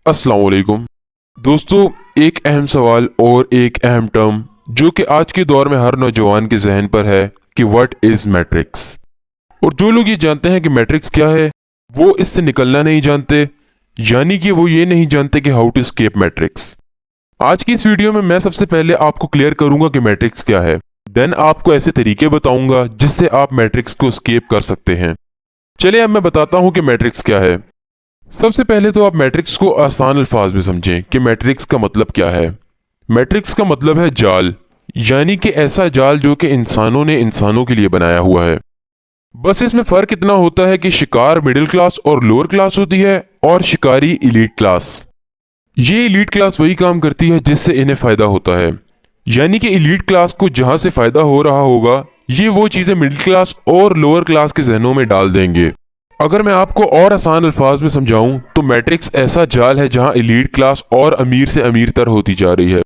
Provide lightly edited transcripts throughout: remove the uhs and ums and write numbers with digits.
अस्सलाम वालेकुम दोस्तों। एक अहम सवाल और एक अहम टर्म जो कि आज के दौर में हर नौजवान के जहन पर है कि व्हाट इज मैट्रिक्स। और जो लोग ये जानते हैं कि मैट्रिक्स क्या है, वो इससे निकलना नहीं जानते, यानी कि वो ये नहीं जानते कि हाउ टू एस्केप मैट्रिक्स। आज की इस वीडियो में मैं सबसे पहले आपको क्लियर करूंगा कि मैट्रिक्स क्या है, देन आपको ऐसे तरीके बताऊंगा जिससे आप मैट्रिक्स को एस्केप कर सकते हैं। चलिए अब मैं बताता हूं कि मैट्रिक्स क्या है। सबसे पहले तो आप मैट्रिक्स को आसान अल्फाज में समझें कि मैट्रिक्स का मतलब क्या है। मैट्रिक्स का मतलब है जाल, यानी कि ऐसा जाल जो कि इंसानों ने इंसानों के लिए बनाया हुआ है। बस इसमें फर्क इतना होता है कि शिकार मिडिल क्लास और लोअर क्लास होती है और शिकारी इलीट क्लास। ये इलीट क्लास वही काम करती है जिससे इन्हें फायदा होता है, यानी कि इलीट क्लास को जहां से फायदा हो रहा होगा ये वो चीजें मिडिल क्लास और लोअर क्लास के जहनों में डाल देंगे। अगर मैं आपको और आसान अल्फाज में समझाऊं तो मैट्रिक्स ऐसा जाल है जहां एलीट क्लास और अमीर से अमीर तर होती जा रही है,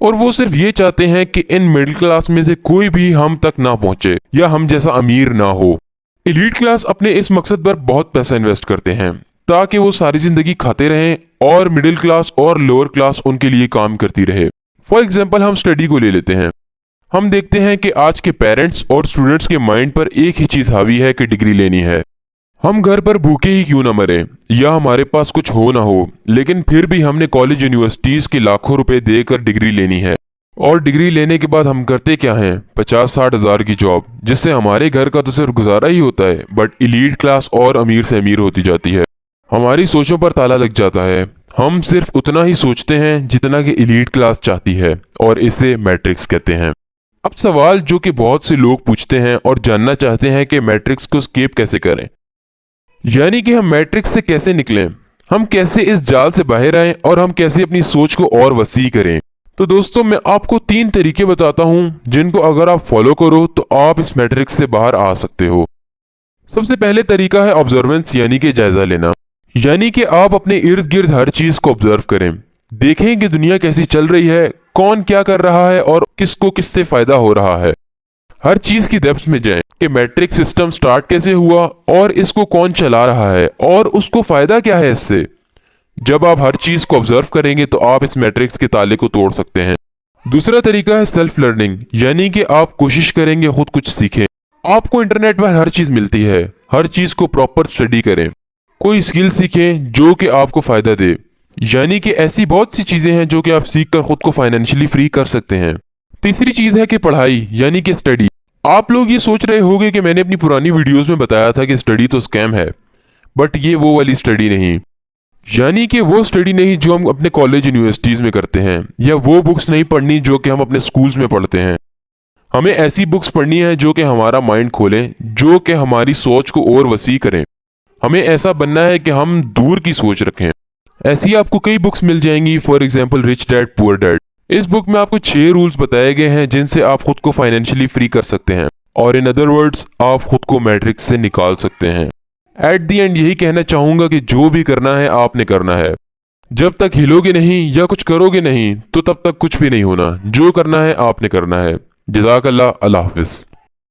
और वो सिर्फ ये चाहते हैं कि इन मिडिल क्लास में से कोई भी हम तक ना पहुंचे या हम जैसा अमीर ना हो। एलीट क्लास अपने इस मकसद पर बहुत पैसा इन्वेस्ट करते हैं ताकि वो सारी जिंदगी खाते रहें और मिडिल क्लास और लोअर क्लास उनके लिए काम करती रहे। फॉर एग्जाम्पल हम स्टडी को ले लेते हैं। हम देखते हैं कि आज के पेरेंट्स और स्टूडेंट्स के माइंड पर एक ही चीज हावी है कि डिग्री लेनी है। हम घर पर भूखे ही क्यों ना मरे या हमारे पास कुछ हो ना हो, लेकिन फिर भी हमने कॉलेज यूनिवर्सिटीज के लाखों रुपए देकर डिग्री लेनी है। और डिग्री लेने के बाद हम करते क्या हैं, 50-60 हजार की जॉब, जिससे हमारे घर का तो सिर्फ गुजारा ही होता है, बट इलीट क्लास और अमीर से अमीर होती जाती है। हमारी सोचों पर ताला लग जाता है। हम सिर्फ उतना ही सोचते हैं जितना कि इलीट क्लास चाहती है, और इसे मैट्रिक्स कहते हैं। अब सवाल जो कि बहुत से लोग पूछते हैं और जानना चाहते हैं कि मैट्रिक्स को स्केप कैसे करें, यानी कि हम मैट्रिक्स से कैसे निकलें, हम कैसे इस जाल से बाहर आएं और हम कैसे अपनी सोच को और वसी करें। तो दोस्तों मैं आपको 3 तरीके बताता हूं जिनको अगर आप फॉलो करो तो आप इस मैट्रिक्स से बाहर आ सकते हो। सबसे पहले तरीका है ऑब्जर्वेंस, यानी कि जायजा लेना। यानी कि आप अपने इर्द गिर्द हर चीज को ऑब्जर्व करें, देखें कि दुनिया कैसी चल रही है, कौन क्या कर रहा है और किसको किससे फायदा हो रहा है। हर चीज की डेप्थ में जाएं कि मैट्रिक्स सिस्टम स्टार्ट कैसे हुआ और इसको कौन चला रहा है और उसको फायदा क्या है इससे। जब आप हर चीज को ऑब्जर्व करेंगे तो आप इस मैट्रिक्स के ताले को तोड़ सकते हैं। दूसरा तरीका है सेल्फ लर्निंग, यानी कि आप कोशिश करेंगे खुद कुछ सीखें। आपको इंटरनेट पर हर चीज मिलती है, हर चीज को प्रॉपर स्टडी करें, कोई स्किल सीखें जो कि आपको फायदा दे। यानी कि ऐसी बहुत सी चीजें हैं जो कि आप सीख कर खुद को फाइनेंशियली फ्री कर सकते हैं। तीसरी चीज है कि पढ़ाई, यानी कि स्टडी। आप लोग ये सोच रहे होंगे कि मैंने अपनी पुरानी वीडियोस में बताया था कि स्टडी तो स्कैम है, बट ये वो वाली स्टडी नहीं। यानी कि वो स्टडी नहीं जो हम अपने कॉलेज यूनिवर्सिटीज में करते हैं, या वो बुक्स नहीं पढ़नी जो कि हम अपने स्कूल्स में पढ़ते हैं। हमें ऐसी बुक्स पढ़नी है जो कि हमारा माइंड खोलें, जो कि हमारी सोच को और वसी करें। हमें ऐसा बनना है कि हम दूर की सोच रखें। ऐसी आपको कई बुक्स मिल जाएंगी, for example rich dad poor dad. इस बुक में आपको 6 रूल्स बताए गए हैं जिनसे आप खुद को फाइनेंशियली फ्री कर सकते हैं, और इन अदर वर्ड्स आप खुद को मैट्रिक्स से निकाल सकते हैं। एट दी एंड यही कहना चाहूंगा कि जो भी करना है आपने करना है। जब तक हिलोगे नहीं या कुछ करोगे नहीं तो तब तक कुछ भी नहीं होना। जो करना है आपने करना है। जज़ाकल्लाह, अल्लाह हाफिज।